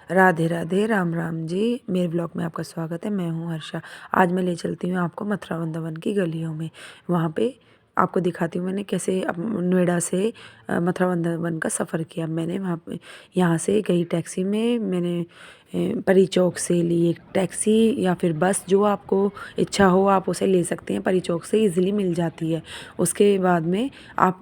राधे राधे, राम राम जी। मेरे ब्लॉग में आपका स्वागत है। मैं हूँ हर्षा। आज मैं ले चलती हूँ आपको मथुरा वृंदावन की गलियों में। वहाँ पे आपको दिखाती हूँ मैंने कैसे नोएडा से मथुरा वृंदावन का सफ़र किया। मैंने वहाँ पे यहाँ से गई टैक्सी में। मैंने परी चौक से ली एक टैक्सी या फिर बस, जो आपको इच्छा हो आप उसे ले सकते हैं। परी चौक से इजीली मिल जाती है। उसके बाद में आप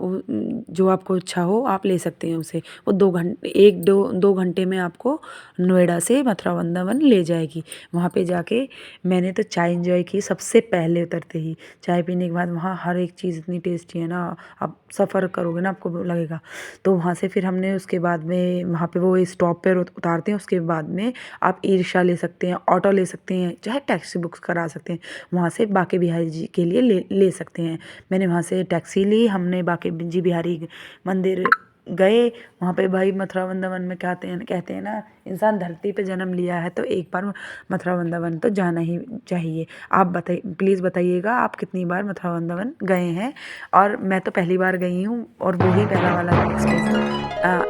जो आपको इच्छा हो आप ले सकते हैं उसे। वो 2 घंटे में आपको नोएडा से मथुरा वृंदावन ले जाएगी। वहाँ पे जाके मैंने तो चाय एंजॉय की सबसे पहले उतरते ही। चाय पीने के बाद वहाँ हर एक चीज़ इतनी टेस्टी है ना, आप सफ़र करोगे ना आपको लगेगा। तो वहाँ से फिर हमने उसके बाद में वहाँ पे वो स्टॉप पर उतारते हैं। उसके बाद में आप ई रिक्शा ले सकते हैं, ऑटो ले सकते हैं, चाहे टैक्सी बुक करा सकते हैं। वहाँ से बांके बिहारी जी के लिए ले सकते हैं। मैंने वहाँ से टैक्सी ली। हमने बांके जी बिहारी मंदिर गए। वहाँ पे भाई मथुरा वृंदावन में कहते हैं ना, इंसान धरती पे जन्म लिया है तो एक बार मथुरा वृंदावन तो जाना ही चाहिए। आप बताइए, प्लीज़ बताइएगा आप कितनी बार मथुरा वृंदावन गए हैं। और मैं तो पहली बार गई हूँ और वही पहला वाला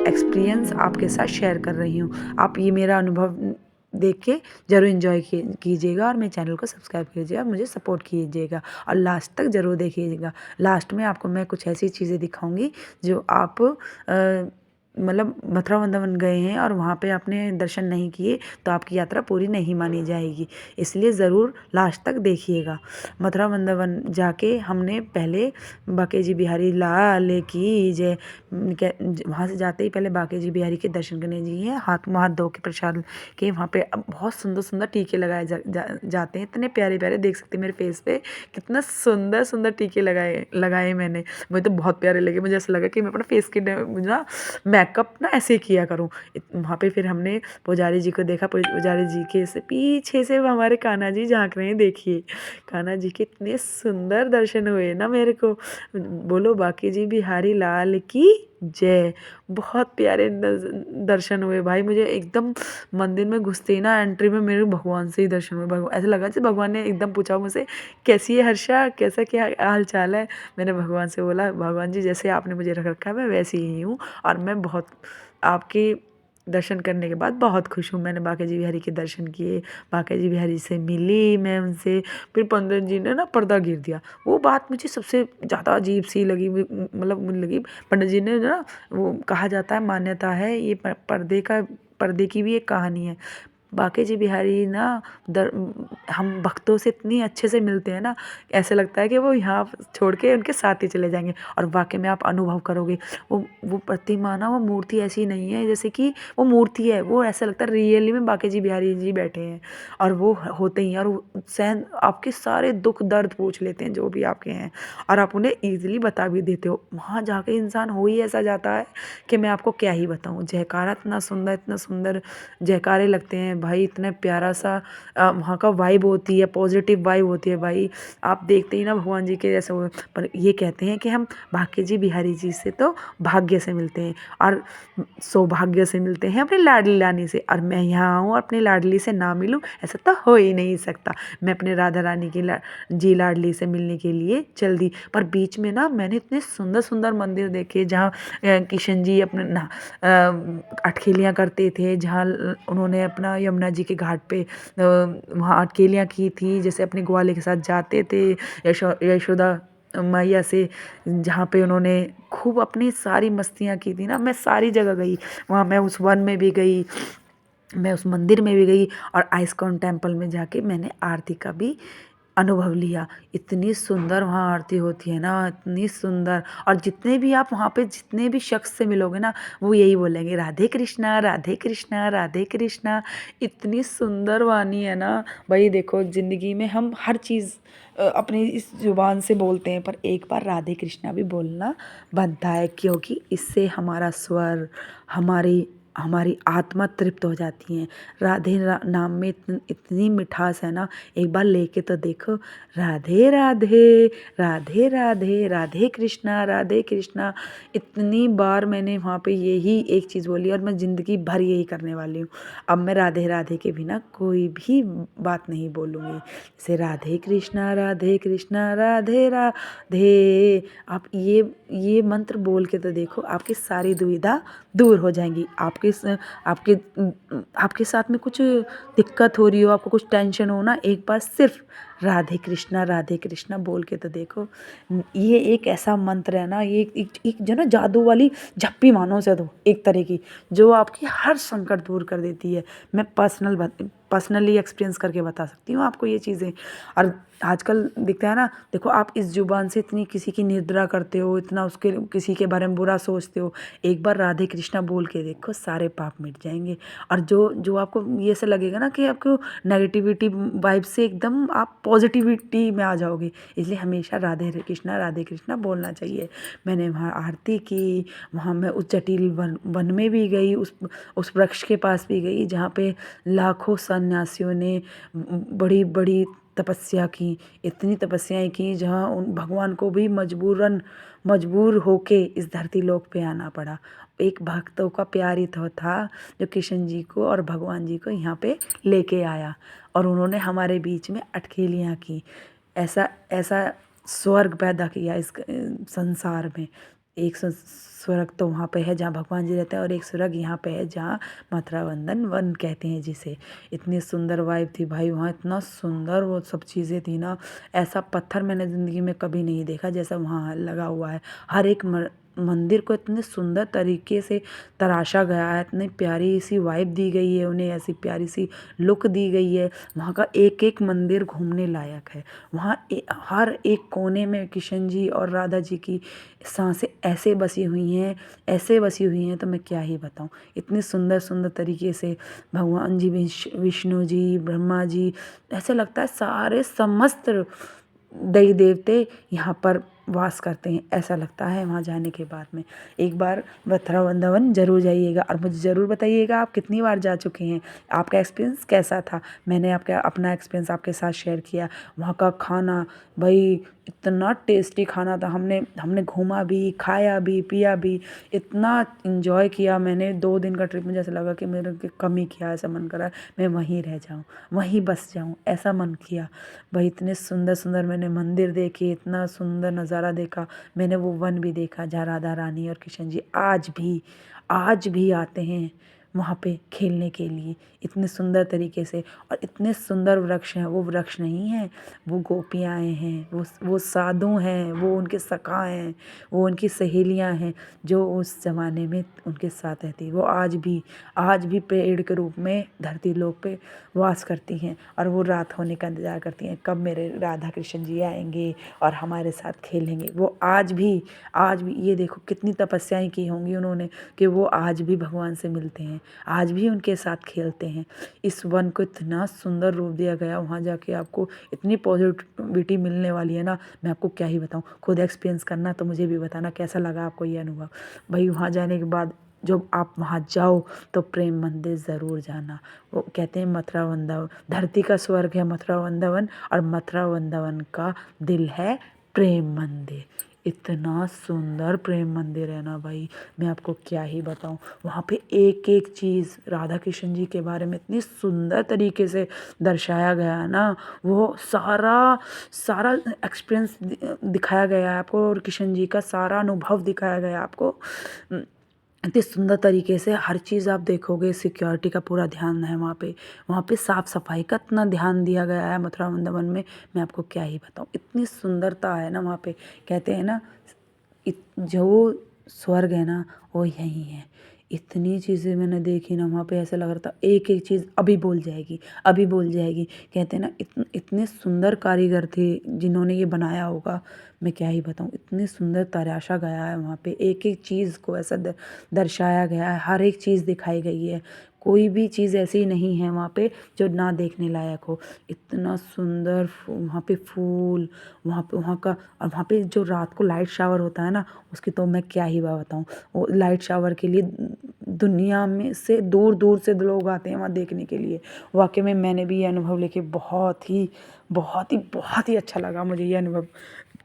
एक्सपीरियंस आपके साथ शेयर कर रही हूँ। आप ये मेरा अनुभव देख के ज़रूर इन्जॉय कीजिएगा और मेरे चैनल को सब्सक्राइब कीजिएगा, मुझे सपोर्ट कीजिएगा और लास्ट तक ज़रूर देखिएगा। लास्ट में आपको मैं कुछ ऐसी चीज़ें दिखाऊंगी जो आप मतलब मथुरा वृंदावन गए हैं और वहाँ पे आपने दर्शन नहीं किए तो आपकी यात्रा पूरी नहीं मानी जाएगी। इसलिए ज़रूर लास्ट तक देखिएगा। मथुरा वृंदावन जाके हमने पहले बांके जी बिहारी लाल की जय, वहाँ से जाते ही पहले बांके जी बिहारी के दर्शन करने जाइए। हाथ मुँह हाथ धो के प्रसाद के वहाँ पे बहुत सुंदर सुंदर टीके लगाए जाते हैं। इतने प्यारे प्यारे, देख सकते हैं मेरे फेस पे कितना सुंदर सुंदर टीके लगाए मैंने। मुझे तो बहुत प्यारे लगे। मुझे ऐसा लगा कि मैं अपना फेस के ना मेकअप ना ऐसे किया करूँ। वहाँ पे फिर हमने पुजारी जी को देखा। पुजारी जी के से पीछे से हमारे कान्हा जी झांक रहे हैं। देखिए कान्हा जी के इतने सुंदर दर्शन हुए ना मेरे को। बोलो बांके जी बिहारी लाल की जय। बहुत प्यारे दर्शन हुए भाई। मुझे एकदम मंदिर में घुसते ही ना एंट्री में मेरे भगवान से ही दर्शन हुए। भगवान ऐसा लगा जैसे भगवान ने एकदम पूछा मुझसे, कैसी है हर्षा, कैसा क्या हाल चाल है। मैंने भगवान से बोला, भगवान जी जैसे आपने मुझे रख रखा है मैं वैसी ही हूँ और मैं बहुत आपके दर्शन करने के बाद बहुत खुश हूँ। मैंने बांके जी बिहारी के दर्शन किए, बांके जी बिहारी से मिली मैं उनसे। फिर पंडित जी ने ना पर्दा गिर दिया। वो बात मुझे सबसे ज़्यादा अजीब सी लगी। मतलब मुझे लगी पंडित जी ने ना, वो कहा जाता है, मान्यता है ये पर्दे की भी एक कहानी है। बांके जी बिहारी ना हम भक्तों से इतनी अच्छे से मिलते हैं ना, ऐसा लगता है कि वो यहाँ छोड़ के उनके साथ ही चले जाएंगे। और वाकई में आप अनुभव करोगे। वो प्रतिमा ना, वो मूर्ति ऐसी नहीं है जैसे कि वो मूर्ति है। वो ऐसा लगता है रियली में बांके जी बिहारी जी बैठे हैं और वो होते ही हैं। और वो सहन आपके सारे दुख दर्द पूछ लेते हैं जो भी आपके हैं और आप उन्हें ईजिली बता भी देते हो। वहाँ जाके इंसान हो ही ऐसा जाता है कि मैं आपको क्या ही बताऊँ। जयकारा इतना सुंदर जयकारे लगते हैं भाई। इतना प्यारा सा वहाँ का वाइब होती है, पॉजिटिव वाइब होती है भाई। आप देखते ही ना भगवान जी के जैसे हो। पर ये कहते हैं कि हम बांके जी बिहारी जी से तो भाग्य से मिलते हैं और सौभाग्य से मिलते हैं अपनी लाडली रानी से। और मैं यहाँ आऊँ और अपनी लाडली से ना मिलूँ, ऐसा तो हो ही नहीं सकता। मैं अपने राधा रानी की जी लाडली से मिलने के लिए चल दी। पर बीच में ना मैंने इतने सुंदर सुंदर मंदिर देखे जहाँ किशन जी अपने ना अटखेलियाँ करते थे, जहाँ उन्होंने अपना यमुना जी के घाट पे वहाँ अटखेलियाँ की थी, जैसे अपने ग्वाले के साथ जाते थे यशोदा मैया से, जहाँ पे उन्होंने खूब अपनी सारी मस्तियाँ की थी ना। मैं सारी जगह गई वहाँ। मैं उस वन में भी गई, मैं उस मंदिर में भी गई और आइस्कॉन टेम्पल में जाके मैंने आरती का भी अनुभव लिया। इतनी सुंदर वहाँ आरती होती है ना, इतनी सुंदर। और जितने भी आप वहाँ पे जितने भी शख्स से मिलोगे ना, वो यही बोलेंगे राधे कृष्णा राधे कृष्णा राधे कृष्णा। इतनी सुंदर वाणी है ना भाई। देखो ज़िंदगी में हम हर चीज़ अपनी इस ज़ुबान से बोलते हैं, पर एक बार राधे कृष्णा भी बोलना बनता है, क्योंकि इससे हमारा स्वर, हमारी हमारी आत्मा तृप्त हो जाती है। राधे नाम में इतनी मिठास है ना। एक बार लेके तो देखो, राधे राधे राधे राधे राधे कृष्णा। इतनी बार मैंने वहाँ पे यही एक चीज़ बोली और मैं ज़िंदगी भर यही करने वाली हूँ। अब मैं राधे राधे के बिना कोई भी बात नहीं बोलूँगी। जैसे राधे कृष्णा राधे राधे। आप ये मंत्र बोल के तो देखो, आपकी सारी दुविधा दूर हो जाएंगी। आपके आपके साथ में कुछ दिक्कत हो रही हो, आपको कुछ टेंशन हो ना, एक बार सिर्फ राधे कृष्णा बोल के तो देखो। ये एक ऐसा मंत्र है ना, ये एक जो ना जादू वाली झप्पी मानो से तो एक तरह की, जो आपकी हर संकट दूर कर देती है। मैं पर्सनली एक्सपीरियंस करके बता सकती हूँ आपको ये चीज़ें। और आजकल दिखता है ना, देखो आप इस जुबान से इतनी किसी की निंदा करते हो, इतना उसके किसी के बारे में बुरा सोचते हो, एक बार राधे कृष्णा बोल के देखो, सारे पाप मिट जाएंगे। और जो जो आपको ये से लगेगा ना कि आपको नेगेटिविटी वाइब से एकदम आप पॉजिटिविटी में आ जाओगे, इसलिए हमेशा राधे कृष्णा बोलना चाहिए। मैंने वहाँ आरती की, वहाँ मैं उस जटिल वन में भी गई, उस वृक्ष के पास भी गई जहाँ पे लाखों सन्यासियों ने बड़ी बड़ी तपस्या की, इतनी तपस्याएं की जहाँ उन भगवान को भी मजबूर होके इस धरती लोक पे आना पड़ा। एक भक्तों का प्यार ही तो था जो कृष्ण जी को और भगवान जी को यहाँ पे लेके आया, और उन्होंने हमारे बीच में अटखेलियाँ की, ऐसा ऐसा स्वर्ग पैदा किया इस संसार में। एक स्वर्ग तो वहाँ पे है जहाँ भगवान जी रहते हैं, और एक स्वर्ग यहाँ पे है जहाँ मथुरा वंदन वन कहते हैं जिसे। इतनी सुंदर वाइब थी भाई वहाँ, इतना सुंदर वो सब चीज़ें थी ना, ऐसा पत्थर मैंने ज़िंदगी में कभी नहीं देखा जैसा वहाँ लगा हुआ है। हर एक मंदिर को इतने सुंदर तरीके से तराशा गया है, इतनी प्यारी सी वाइब दी गई है उन्हें, ऐसी प्यारी सी लुक दी गई है। वहाँ का एक एक मंदिर घूमने लायक है। वहाँ हर एक कोने में कृष्ण जी और राधा जी की सांसें ऐसे बसी हुई हैं, ऐसे बसी हुई हैं, तो मैं क्या ही बताऊँ। इतनी सुंदर सुंदर तरीके से भगवान जी, विष्णु जी, ब्रह्मा जी, ऐसे लगता है सारे समस्त देवी देवते यहाँ पर वास करते हैं, ऐसा लगता है वहाँ जाने के बाद में। एक बार मथुरा वृंदावन जरूर जाइएगा, और मुझे ज़रूर बताइएगा आप कितनी बार जा चुके हैं, आपका एक्सपीरियंस कैसा था। मैंने अपना एक्सपीरियंस आपके साथ शेयर किया। वहाँ का खाना भाई इतना टेस्टी खाना था, हमने घूमा भी, खाया भी, पिया भी, इतना इन्जॉय किया मैंने। 2 दिन का ट्रिप में जैसे लगा कि मेरे को कम ही किया, ऐसा मन करा मैं वहीं रह जाऊँ, वहीं बस जाऊँ, ऐसा मन किया भाई। इतने सुंदर सुंदर मैंने मंदिर देखे, इतना सुंदर नज़ारा देखा। मैंने वो वन भी देखा जहाँ राधा रानी और कृष्ण जी आज भी आते हैं वहाँ पे खेलने के लिए, इतने सुंदर तरीके से। और इतने सुंदर वृक्ष हैं, वो वृक्ष नहीं हैं, वो गोपियाँ हैं, वो साधु हैं, वो उनके सखा हैं, वो उनकी सहेलियाँ हैं जो उस ज़माने में उनके साथ रहती। वो आज भी पेड़ के रूप में धरती लोक पे वास करती हैं, और वो रात होने का इंतज़ार करती हैं कब मेरे राधा कृष्ण जी आएंगे और हमारे साथ खेलेंगे। वो आज भी ये देखो कितनी तपस्याएं की होंगी उन्होंने कि वो आज भी भगवान से मिलते हैं, आज भी उनके साथ खेलते हैं। इस वन को इतना सुंदर रूप दिया गया, वहाँ जाके आपको इतनी पॉजिटिविटी मिलने वाली है ना, मैं आपको क्या ही बताऊँ। खुद एक्सपीरियंस करना तो मुझे भी बताना कैसा लगा आपको ये अनुभव। भाई वहाँ जाने के बाद जब आप वहाँ जाओ तो प्रेम मंदिर ज़रूर जाना। वो कहते हैं मथुरा वृंदावन धरती का स्वर्ग है मथुरा वृंदावन, और मथुरा वृंदावन का दिल है प्रेम मंदिर। इतना सुंदर प्रेम मंदिर है ना भाई, मैं आपको क्या ही बताऊँ। वहाँ पे एक एक चीज़ राधा कृष्ण जी के बारे में इतनी सुंदर तरीके से दर्शाया गया है ना, वो सारा एक्सपीरियंस दिखाया गया है आपको, और कृष्ण जी का सारा अनुभव दिखाया गया है आपको इतने सुंदर तरीके से। हर चीज़ आप देखोगे, सिक्योरिटी का पूरा ध्यान है वहाँ पे साफ़ सफाई का इतना ध्यान दिया गया है मथुरा वृंदावन में, मैं आपको क्या ही बताऊँ। इतनी सुंदरता है ना वहाँ पे। कहते हैं ना जो स्वर्ग है ना वो यहीं है। इतनी चीज़ें मैंने देखी ना वहाँ पे, ऐसा लग रहा था एक एक चीज़ अभी बोल जाएगी, अभी बोल जाएगी। कहते हैं ना इतने सुंदर कारीगर थे जिन्होंने ये बनाया होगा, मैं क्या ही बताऊँ। इतनी सुंदर तराशा गया है वहाँ पे, एक एक चीज़ को ऐसा दर्शाया गया है, हर एक चीज़ दिखाई गई है। कोई भी चीज़ ऐसी नहीं है वहाँ पे जो ना देखने लायक हो। इतना सुंदर वहाँ पे फूल, वहाँ का, और वहाँ पे जो रात को लाइट शावर होता है ना, उसकी तो मैं क्या ही बताऊँ। वो लाइट शावर के लिए दुनिया में से दूर दूर से लोग आते हैं वहाँ देखने के लिए। वाकई में मैंने भी ये अनुभव लेके बहुत ही अच्छा लगा मुझे ये अनुभव।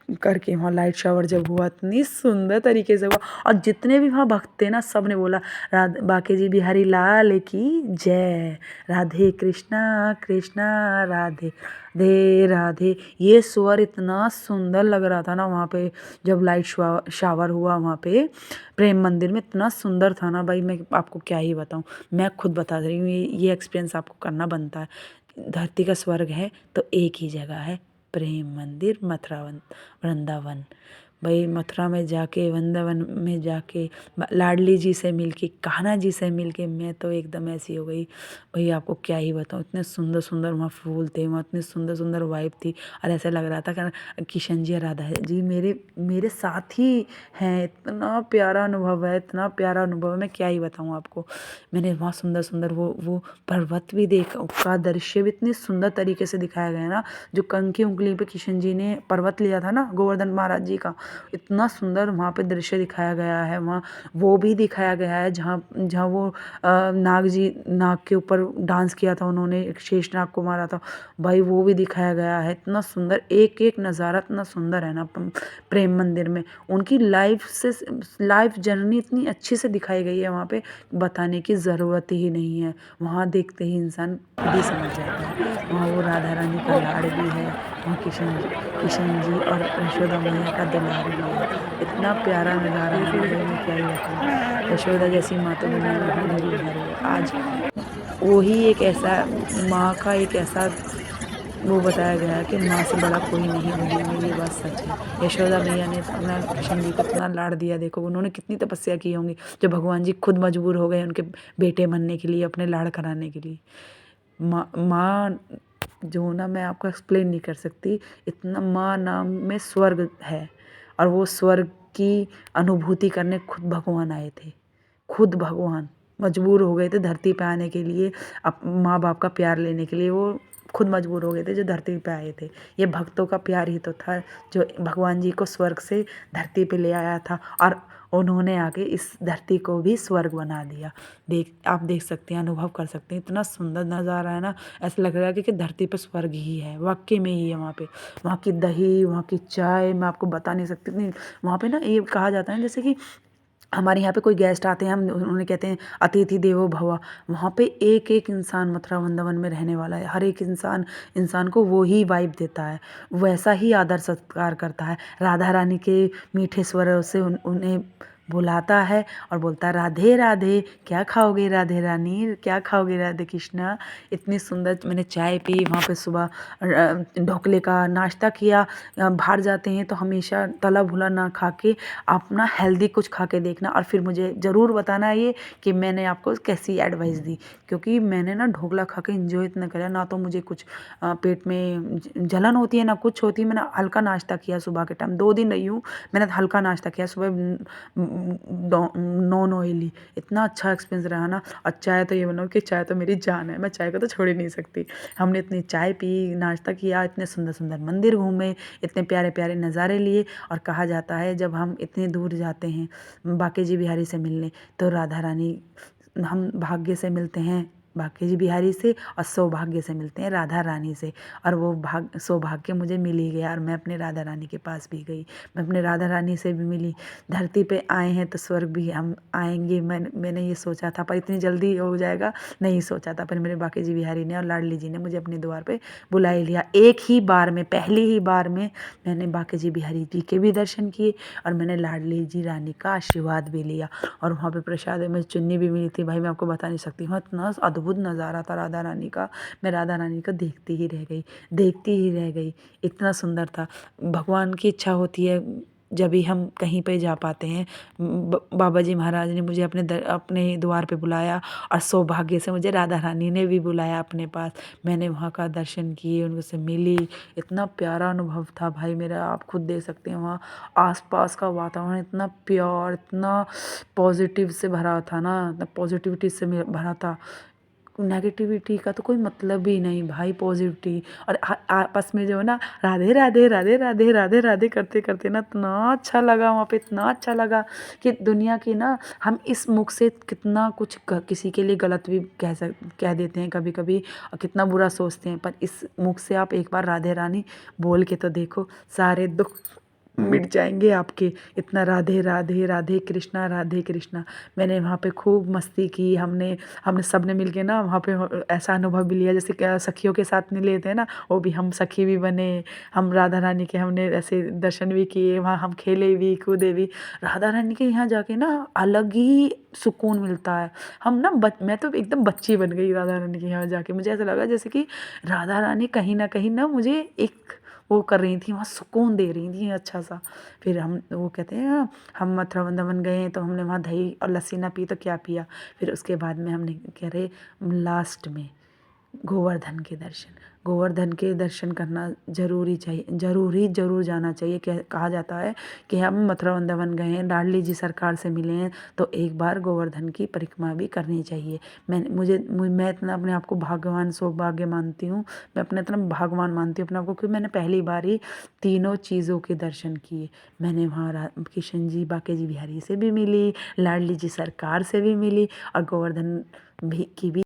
करके वहाँ लाइट शावर जब हुआ इतनी सुंदर तरीके से हुआ। और जितने भी वहाँ भक्त थे ना सब ने बोला बाके जी बिहारी लाल की जय, राधे कृष्णा कृष्णा राधे राधे राधे। ये स्वर इतना सुंदर लग रहा था ना वहाँ पे जब लाइट शावर हुआ वहाँ पे प्रेम मंदिर में, इतना सुंदर था ना भाई, मैं आपको क्या ही बताऊँ। मैं खुद बता रही हूँ, ये एक्सपीरियंस आपको करना बनता है। धरती का स्वर्ग है तो एक ही जगह है, प्रेम मंदिर मथुरा वृंदावन। भाई मथुरा में जाके वृंदावन में जाके लाडली जी से मिलके कान्हा जी से मिलके मैं तो एकदम ऐसी हो गई भाई, आपको क्या ही बताऊँ। इतने सुंदर सुंदर वहाँ फूल थे, वहाँ इतनी सुंदर सुंदर वाइब थी। और ऐसा लग रहा था कि किशन जी और राधा जी मेरे मेरे साथ ही हैं। इतना प्यारा अनुभव है, इतना प्यारा अनुभव है, मैं क्या ही बताऊँ आपको। मैंने वहाँ सुंदर सुंदर वो पर्वत भी देखा, उसका दृश्य भी इतनी सुंदर तरीके से दिखाया गया है ना। जो कंकी उंगली पे किशन जी ने पर्वत लिया था ना गोवर्धन महाराज जी का, इतना सुंदर वहाँ पे दृश्य दिखाया गया है। वहाँ वो भी दिखाया गया है जहाँ जहाँ वो नाग के ऊपर डांस किया था उन्होंने, एक शेषनाग को मारा था भाई, वो भी दिखाया गया है। इतना सुंदर एक एक नज़ारा इतना सुंदर है ना प्रेम मंदिर में। उनकी लाइफ जर्नी इतनी अच्छी से दिखाई गई है वहाँ पे, बताने की ज़रूरत ही नहीं है। वहाँ देखते ही इंसान खुद ही समझ जाता है। वहाँ वो राधा रानी का लाड़ भी है, वहाँ किशन जी और यशोदा मैया का दुलार भी है। इतना प्यारा नज़ारा है ना भाई, मैं क्या ही बताऊँ। यशोदा जैसी माँ तो दुनिया में ढूंढ ही भरी है। आज वही एक ऐसा माँ का एक ऐसा वो बताया गया है कि माँ से बड़ा कोई नहीं दुनिया में, ये बात सच है। यशोदा मैया ने अपना कृष्ण जी को इतना लाड़ दिया, देखो उन्होंने कितनी तपस्या की होंगी, जो भगवान जी खुद मजबूर हो गए उनके बेटे बनने के लिए, अपने लाड़ कराने के लिए। माँ जो ना मैं आपको एक्सप्लेन नहीं कर सकती, इतना माँ नाम में स्वर्ग है। और वो स्वर्ग की अनुभूति करने खुद भगवान आए थे, खुद भगवान मजबूर हो गए थे धरती पे आने के लिए, अब माँ बाप का प्यार लेने के लिए वो खुद मजबूर हो गए थे जो धरती पे आए थे। ये भक्तों का प्यार ही तो था जो भगवान जी को स्वर्ग से धरती पे ले आया था, और उन्होंने आके इस धरती को भी स्वर्ग बना दिया। आप देख सकते हैं, अनुभव कर सकते हैं, इतना सुंदर नज़ारा है ना। ऐसा लग रहा है कि धरती पर स्वर्ग ही है, वाकई में ही है। वहाँ पे वहाँ की दही, वहाँ की चाय मैं आपको बता नहीं सकती। इतनी वहाँ पे ना ये कहा जाता है जैसे कि हमारे यहाँ पे कोई गेस्ट आते हैं, हम उन्हें कहते हैं अतिथि देवो भव। वहाँ पे एक एक इंसान मथुरा वृंदावन में रहने वाला है, हर एक इंसान को वो ही वाइब देता है, वैसा ही आदर सत्कार करता है। राधा रानी के मीठे स्वरों से उन्हें बुलाता है और बोलता है राधे राधे, क्या खाओगे राधे रानी, क्या खाओगे राधे कृष्णा। इतनी सुंदर मैंने चाय पी वहाँ पे, सुबह ढोकले का नाश्ता किया। बाहर जाते हैं तो हमेशा तला भुना ना खा के अपना हेल्दी कुछ खा के देखना, और फिर मुझे ज़रूर बताना ये कि मैंने आपको कैसी एडवाइस दी। क्योंकि मैंने ना ढोकला खा के इंजॉय इतना करा ना, तो मुझे कुछ पेट में जलन होती है ना कुछ होती है। मैंने हल्का नाश्ता किया सुबह के टाइम, 2 दिन रही हूँ, मैंने हल्का नाश्ता किया सुबह, नॉन ऑयली। इतना अच्छा एक्सपीरियंस रहा ना। और चाय तो ये बोलो कि चाय तो मेरी जान है, मैं चाय को तो छोड़ ही नहीं सकती। हमने इतनी चाय पी, नाश्ता किया, इतने सुंदर सुंदर मंदिर घूमे, इतने प्यारे प्यारे नज़ारे लिए। और कहा जाता है जब हम इतने दूर जाते हैं बाके जी बिहारी से मिलने, तो राधा रानी, हम भाग्य से मिलते हैं बाके जी बिहारी से, और सौभाग्य से मिलते हैं राधा रानी से। और वो सौभाग्य मुझे मिल ही गया, और मैं अपने राधा रानी के पास भी गई, मैं अपने राधा रानी से भी मिली। धरती पे आए हैं तो स्वर्ग भी हम आएंगे, मैंने ये सोचा था, पर इतनी जल्दी हो जाएगा नहीं सोचा था। पर मेरे बाके जी बिहारी ने और लाडली जी ने मुझे अपने द्वार पे बुला ही लिया। एक ही बार में, पहली ही बार में मैंने बाके जी बिहारी जी के भी दर्शन किए, और मैंने लाडली जी रानी का आशीर्वाद भी लिया। और वहाँ पे प्रसाद में चुन्नी भी मिली थी, भाई मैं आपको बता नहीं सकती हूँ, इतना अद्भुत नज़ारा था राधा रानी का। मैं राधा रानी को देखती ही रह गई, देखती ही रह गई, इतना सुंदर था। भगवान की इच्छा होती है जब भी हम कहीं पे जा पाते हैं। बाबा जी महाराज ने मुझे अपने द्वार पे बुलाया, और सौभाग्य से मुझे राधा रानी ने भी बुलाया अपने पास। मैंने वहाँ का दर्शन किए, उनसे मिली, इतना प्यारा अनुभव था भाई मेरा। आप खुद देख सकते हैं वहाँ आसपास का वातावरण इतना प्योर, इतना पॉजिटिव से भरा था ना, इतना पॉजिटिविटी से भरा था। नेगेटिविटी का तो कोई मतलब ही नहीं भाई, पॉजिटिविटी। और आपस में जो है ना राधे राधे राधे राधे राधे राधे करते करते ना, इतना अच्छा लगा वहाँ पे, इतना अच्छा लगा कि दुनिया की ना, हम इस मुख से कितना कुछ किसी के लिए गलत भी कह देते हैं कभी कभी, और कितना बुरा सोचते हैं, पर इस मुख से आप एक बार राधे रानी बोल के तो देखो, सारे दुख मिट जाएंगे आपके। इतना राधे राधे राधे कृष्णा। मैंने वहाँ पे खूब मस्ती की, हमने हमने सब ने मिल के ना वहाँ पे ऐसा अनुभव भी लिया जैसे क्या सखियों के साथ में लेते हैं ना, वो भी हम सखी भी बने। हम राधा रानी के हमने ऐसे दर्शन भी किए, वहाँ हम खेले भी कूदे भी। राधा रानी के यहाँ जाके ना अलग ही सुकून मिलता है। हम ना मैं तो एकदम बच्ची बन गई राधा रानी के यहाँ जाके। मुझे ऐसा लगा जैसे कि राधा रानी कहीं ना मुझे एक वो कर रही थी, वहाँ सुकून दे रही थी अच्छा सा। फिर हम वो कहते हैं ना, हम मथुरा वृंदावन गए तो हमने वहाँ दही और लस्सी ना पी तो क्या पिया। फिर उसके बाद में हमने कह रहे लास्ट में गोवर्धन के दर्शन करना ज़रूरी चाहिए, ज़रूर जाना चाहिए। कहा जाता है कि हम मथुरा वृंदावन गए हैं, लाडली जी सरकार से मिले हैं, तो एक बार गोवर्धन की परिक्रमा भी करनी चाहिए। मैं इतना अपने आप को भाग्यवान सौभाग्य मानती हूँ, मैं अपने इतना भगवान मानती हूँ अपने आप को, क्योंकि मैंने पहली बार ही तीनों चीज़ों के दर्शन किए। मैंने वहाँ किशन जी बाके जी बिहारी से भी मिली, लाडली जी सरकार से भी मिली, और गोवर्धन भी की भी